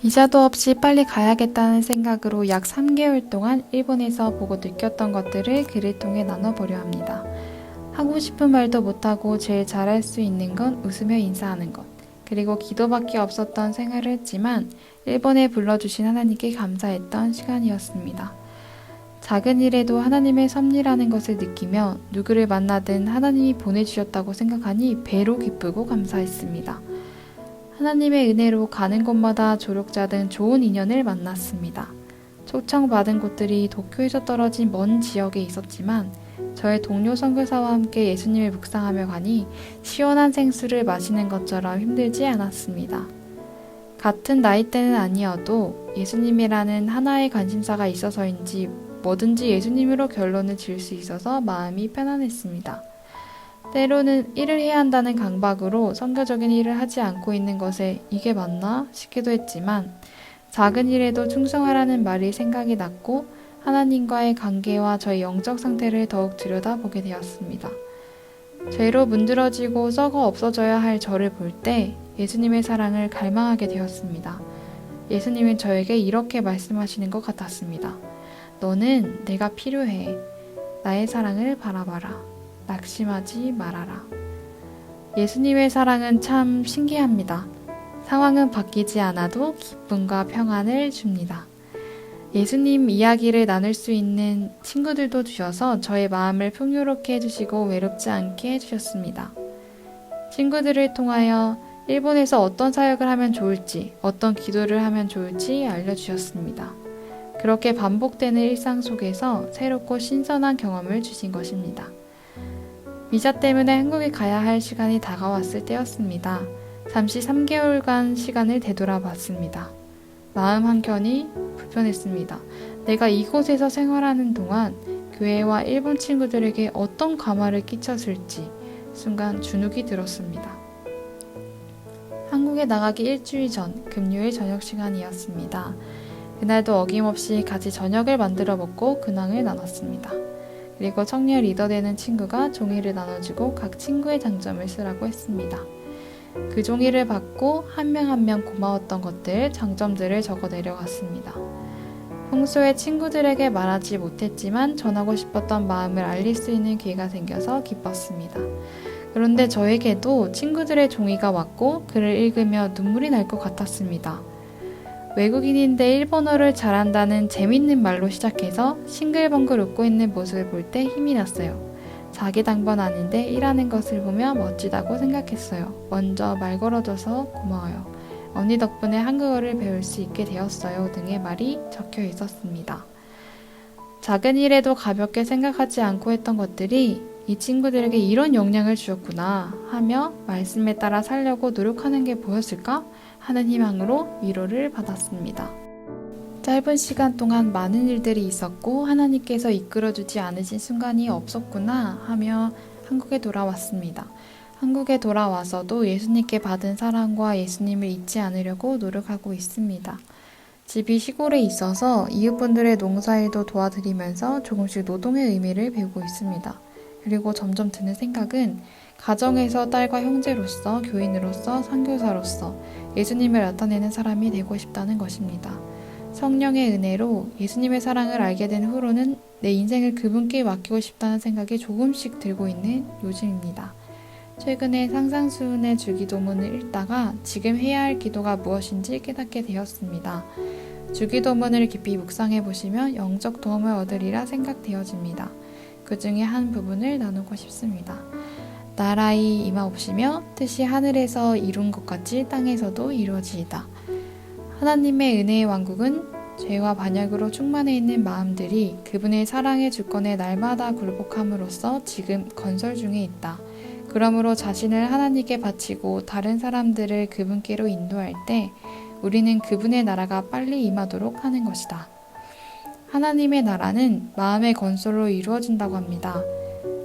비자도 없이 빨리 가야겠다는 생각으로 약 3개월 동안 일본에서 보고 느꼈던 것들을 글을 통해 나눠보려 합니다. 하고 싶은 말도 못하고 제일 잘할 수 있는 건 웃으며 인사하는 것. 그리고 기도밖에 없었던 생활을 했지만 일본에 불러주신 하나님께 감사했던 시간이었습니다. 작은 일에도 하나님의 섭리라는 것을 느끼며 누구를 만나든 하나님이 보내주셨다고 생각하니 배로 기쁘고 감사했습니다. 하나님의 은혜로 가는 곳마다 조력자 등 좋은 인연을 만났습니다. 초청받은 곳들이 도쿄에서 떨어진 먼 지역에 있었지만 저의 동료 선교사와 함께 예수님을 묵상하며 가니 시원한 생수를 마시는 것처럼 힘들지 않았습니다. 같은 나이대는 아니어도 예수님이라는 하나의 관심사가 있어서인지 뭐든지 예수님으로 결론을 지을 수 있어서 마음이 편안했습니다. 때로는 일을 해야 한다는 강박으로 선교적인 일을 하지 않고 있는 것에 이게 맞나 싶기도 했지만 작은 일에도 충성하라는 말이 생각이 났고 하나님과의 관계와 저의 영적 상태를 더욱 들여다보게 되었습니다. 죄로 문드러지고 썩어 없어져야 할 저를 볼 때 예수님의 사랑을 갈망하게 되었습니다. 예수님은 저에게 이렇게 말씀하시는 것 같았습니다. 너는 내가 필요해. 나의 사랑을 바라봐라. 낙심하지 말아라. 예수님의 사랑은 참 신기합니다. 상황은 바뀌지 않아도 기쁨과 평안을 줍니다. 예수님 이야기를 나눌 수 있는 친구들도 주셔서 저의 마음을 풍요롭게 해주시고 외롭지 않게 해주셨습니다. 친구들을 통하여 일본에서 어떤 사역을 하면 좋을지, 어떤 기도를 하면 좋을지 알려주셨습니다. 그렇게 반복되는 일상 속에서 새롭고 신선한 경험을 주신 것입니다. 비자 때문에 한국에 가야 할 시간이 다가왔을 때였습니다. 잠시 3개월간 시간을 되돌아봤습니다. 마음 한켠이 불편했습니다. 내가 이곳에서 생활하는 동안 교회와 일본 친구들에게 어떤 감화를 끼쳤을지 순간 주눅이 들었습니다. 한국에 나가기 일주일 전 금요일 저녁 시간이었습니다. 그날도 어김없이 같이 저녁을 만들어 먹고 근황을 나눴습니다. 그리고 청년 리더 되는 친구가 종이를 나눠주고 각 친구의 장점을 쓰라고 했습니다. 그 종이를 받고 한 명 한 명 고마웠던 것들, 장점들을 적어 내려갔습니다. 평소에 친구들에게 말하지 못했지만 전하고 싶었던 마음을 알릴 수 있는 기회가 생겨서 기뻤습니다. 그런데 저에게도 친구들의 종이가 왔고 글을 읽으며 눈물이 날 것 같았습니다. 외국인인데 일본어를 잘한다는 재밌는 말로 시작해서 싱글벙글 웃고 있는 모습을 볼 때 힘이 났어요. 자기 당번 아닌데 일하는 것을 보며 멋지다고 생각했어요. 먼저 말 걸어줘서 고마워요. 언니 덕분에 한국어를 배울 수 있게 되었어요. 등의 말이 적혀 있었습니다. 작은 일에도 가볍게 생각하지 않고 했던 것들이 이 친구들에게 이런 영향을 주었구나 하며 말씀에 따라 살려고 노력하는 게 보였을까 하는 희망으로 위로를 받았습니다. 짧은 시간 동안 많은 일들이 있었고 하나님께서 이끌어주지 않으신 순간이 없었구나 하며 한국에 돌아왔습니다. 한국에 돌아와서도 예수님께 받은 사랑과 예수님을 잊지 않으려고 노력하고 있습니다. 집이 시골에 있어서 이웃분들의 농사일도 도와드리면서 조금씩 노동의 의미를 배우고 있습니다. 그리고 점점 드는 생각은 가정에서 딸과 형제로서, 교인으로서, 선교사로서 예수님을 나타내는 사람이 되고 싶다는 것입니다. 성령의 은혜로 예수님의 사랑을 알게 된 후로는 내 인생을 그분께 맡기고 싶다는 생각이 조금씩 들고 있는 요즘입니다. 최근에 상상수훈의 주기도문을 읽다가 지금 해야 할 기도가 무엇인지 깨닫게 되었습니다. 주기도문을 깊이 묵상해 보시면 영적 도움을 얻으리라 생각되어집니다. 그 중에 한 부분을 나누고 싶습니다. 나라의 임하옵시며 뜻이 하늘에서 이룬 것 같이 땅에서도 이루어지이다. 하나님의 은혜의 왕국은 죄와 반역으로 충만해 있는 마음들이 그분의 사랑의 주권에 날마다 굴복함으로써 지금 건설 중에 있다. 그러므로 자신을 하나님께 바치고 다른 사람들을 그분께로 인도할 때 우리는 그분의 나라가 빨리 임하도록 하는 것이다. 하나님의 나라는 마음의 건설로 이루어진다고 합니다.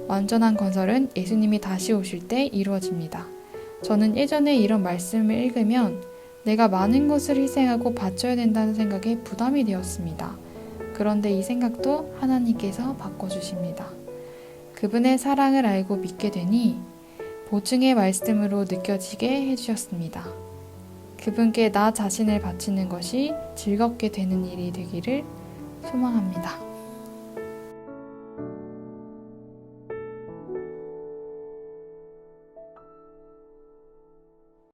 완전한 건설은 예수님이 다시 오실 때 이루어집니다. 저는 예전에 이런 말씀을 읽으면 내가 많은 것을 희생하고 바쳐야 된다는 생각에 부담이 되었습니다. 그런데 이 생각도 하나님께서 바꿔주십니다. 그분의 사랑을 알고 믿게 되니 보증의 말씀으로 느껴지게 해주셨습니다. 그분께 나 자신을 바치는 것이 즐겁게 되는 일이 되기를 소망합니다.